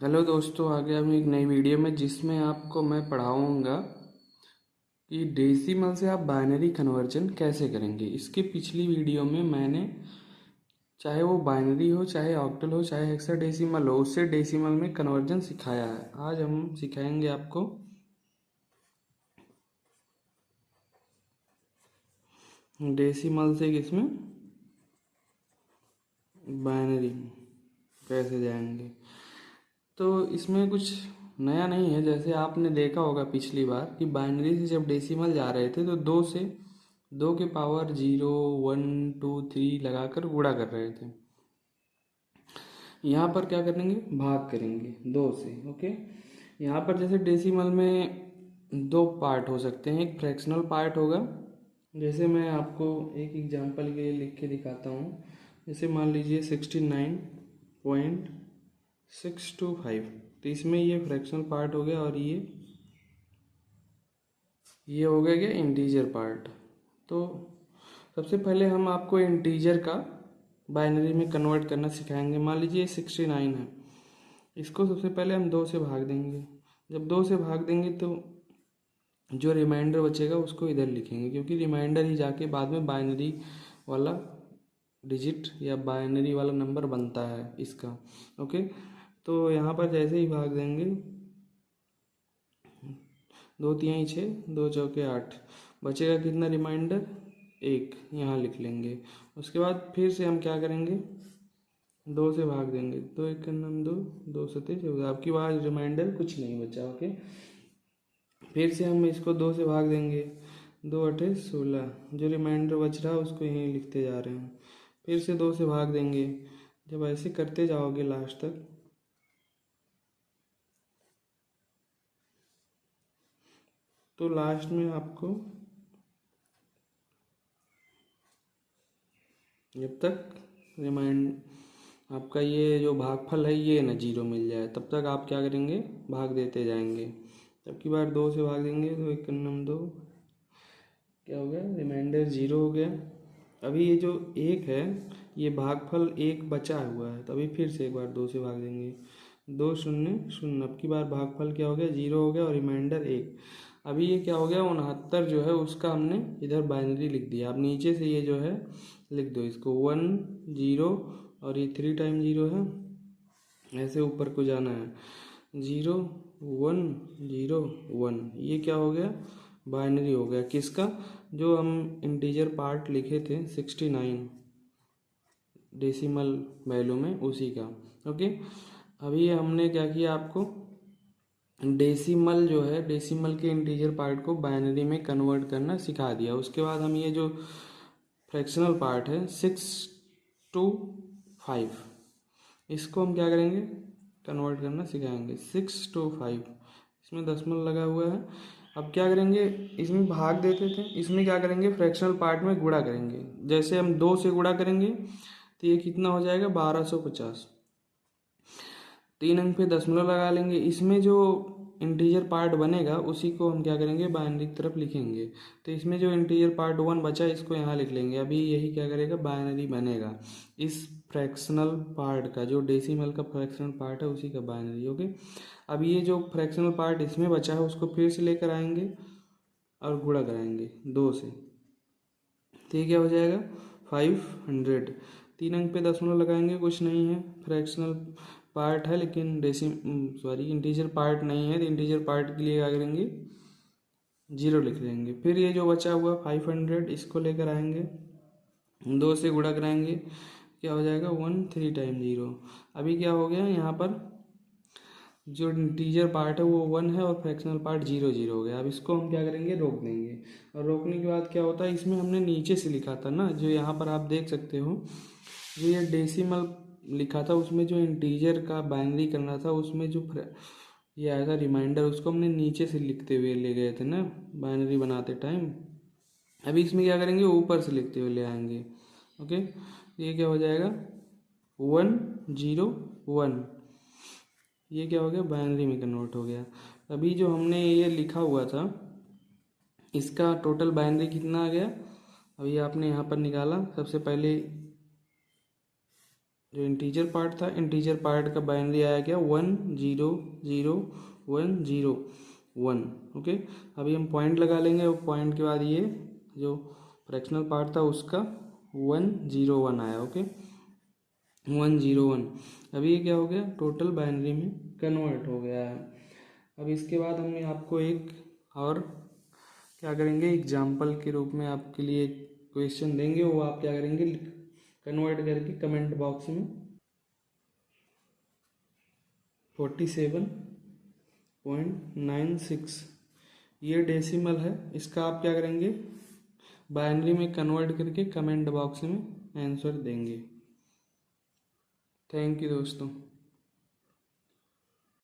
Hello दोस्तों, आ गया मैं एक नई वीडियो में जिसमें आपको मैं पढ़ाऊंगा कि डेसिमल से आप बाइनरी कन्वर्जन कैसे करेंगे। इसके पिछली वीडियो में मैंने चाहे वो बाइनरी हो, चाहे ऑक्टल हो, चाहे हेक्साडेसिमल हो, उससे डेसिमल में कन्वर्जन सिखाया है। आज हम सिखाएंगे आपको डेसिमल से किसमें बाइनरी कैसे जाएंगे। तो इसमें कुछ नया नहीं है। जैसे आपने देखा होगा पिछली बार कि बाइनरी से जब डेसिमल जा रहे थे तो दो के पावर 0, 1, 2, 3 लगाकर गुणा कर रहे थे। यहाँ पर क्या करेंगे, भाग करेंगे 2 से। ओके, यहाँ पर जैसे डेसिमल में दो पार्ट हो सकते हैं। एक फ्रैक्शनल पार्ट होगा, जैसे मैं आपको एक एग्जांपल के लिए लिख के दिखाता हूँ। जैसे मान लीजिए 69.625, तो इसमें ये फ्रैक्शनल पार्ट हो गया और ये हो गया क्या, इंटीजर पार्ट। तो सबसे पहले हम आपको इंटीजर का बाइनरी में कन्वर्ट करना सिखाएंगे। मान लीजिए 69 है, इसको सबसे पहले हम 2 से भाग देंगे। जब 2 से भाग देंगे तो जो रिमाइंडर बचेगा उसको इधर लिखेंगे, क्योंकि रिमाइंडर ही जाके बाद में बाइनरी वाला डिजिट या बाइनरी वाला नंबर बनता है इसका। ओके, तो यहाँ पर जैसे ही भाग देंगे, 2 तिहाई 6, 2 चौके 8, बचेगा कितना रिमाइंडर, 1, यहाँ लिख लेंगे। उसके बाद फिर से हम क्या करेंगे, 2 से भाग देंगे, 2 एक का नाम 2, 2 सत्ते 14, आपकी बार रिमाइंडर कुछ नहीं बचा। ओके, फिर से हम इसको 2 से भाग देंगे, 2 अठे 16, जो रिमाइंडर बच रहा है उसको यहीं लिखते जा रहे हैं। फिर से 2 से भाग देंगे। जब ऐसे करते जाओगे लास्ट तक, तो लास्ट में आपको जब तक रिमाइंड आपका ये जो भागफल है ये ना 0 मिल जाए, तब तक आप क्या करेंगे, भाग देते जाएंगे। जब की बार 2 से भाग देंगे तो 1 नम 2, क्या हो गया, रिमाइंडर 0 हो गया। अभी ये जो 1 है, ये भागफल 1 बचा हुआ है, तो अभी फिर से एक बार 2 से भाग देंगे, 2 शून्य 0, अब की बार भागफल क्या हो गया, 0 हो गया और रिमाइंडर 1। अभी ये क्या हो गया, 69 जो है उसका हमने इधर बाइनरी लिख दिया। अब नीचे से ये जो है लिख दो इसको 1 0, और ये 3 टाइम 0 है, ऐसे ऊपर को जाना है, 0 1 0 1। ये क्या हो गया, बाइनरी हो गया किसका, जो हम इंटीजर पार्ट लिखे थे 69 डेसिमल वैल्यू में, उसी का। ओके, अभी हमने क्या किया, आपको डेसिमल जो है, डेसिमल के इंटीजर पार्ट को बाइनरी में कन्वर्ट करना सिखा दिया। उसके बाद हम ये जो फ्रैक्शनल पार्ट है 6 to 5, इसको हम क्या करेंगे, कन्वर्ट करना सिखाएंगे। 6 to 5, इसमें दशमलव लगा हुआ है। अब क्या करेंगे, इसमें भाग देते थे, इसमें क्या करेंगे, फ्रैक्शनल पार्ट में गुणा करेंगे। जैसे हम 2 से गुणा करेंगे तो ये कितना हो जाएगा, 1250। 3 अंक पे दशमलव लगा लेंगे। इसमें जो इंटीजर पार्ट बनेगा उसी को हम क्या करेंगे, बाइनरी की तरफ लिखेंगे। तो इसमें जो इंटीजर पार्ट 1 बचा इसको यहाँ लिख लेंगे। अभी यही क्या करेगा, बाइनरी बनेगा इस फ्रैक्शनल पार्ट का, जो डेसिमल का फ्रैक्शनल पार्ट है उसी का बाइनरी। ओके, अब ये जो फ्रैक्शनल पार्ट इसमें बचा है उसको फिर से लेकर आएंगे और गुणा कराएंगे 2 से, तो ये क्या हो जाएगा, 500। 3 अंक पे दशमलव लगाएंगे, कुछ नहीं है, फ्रैक्शनल पार्ट है लेकिन इंटीजर पार्ट नहीं है, तो इंटीजर पार्ट के लिए क्या करेंगे, 0 लिख लेंगे। फिर ये जो बचा हुआ 500, इसको लेकर आएंगे, 2 से गुणा कराएंगे, क्या हो जाएगा, 1 3 टाइम 0। अभी क्या हो गया, यहाँ पर जो इंटीजर पार्ट है वो 1 है और फ्रैक्शनल पार्ट 0 0 हो गया। अब इसको हम क्या करेंगे, रोक देंगे। और रोकने के बाद क्या होता है, इसमें हमने नीचे से लिखा था ना, जो यहाँ पर आप देख सकते हो, जो ये डेसिमल लिखा था उसमें जो इंटीजर का बाइनरी करना था, उसमें जो ये आया था रिमाइंडर, उसको हमने नीचे से लिखते हुए ले गए थे ना बाइनरी बनाते टाइम। अभी इसमें क्या करेंगे, ऊपर से लिखते हुए ले आएंगे। ओके, ये क्या हो जाएगा, 1 0 1, ये क्या हो गया, बाइनरी में कन्वर्ट हो गया। अभी जो हमने ये लिखा हुआ था इसका टोटल बाइनरी कितना आ गया, अभी आपने यहाँ पर निकाला। सबसे पहले जो इंटीजर पार्ट था, इंटीजर पार्ट का बाइनरी आया क्या 1000101। ओके, अभी हम पॉइंट लगा लेंगे और पॉइंट के बाद ये जो फ्रैक्शनल पार्ट था उसका 101 आया। ओके, 101। अभी ये क्या हो गया, टोटल बाइनरी में कन्वर्ट हो गया है। अब इसके बाद हम आपको एक और क्या करेंगे, एग्जाम्पल के रूप में आपके लिए क्वेश्चन देंगे, वो आप क्या करेंगे, कन्वर्ट करके कमेंट बॉक्स में 47.96 ये डेसिमल है, इसका आप क्या करेंगे, बाइनरी में कन्वर्ट करके कमेंट बॉक्स में आंसर देंगे। थैंक यू दोस्तों।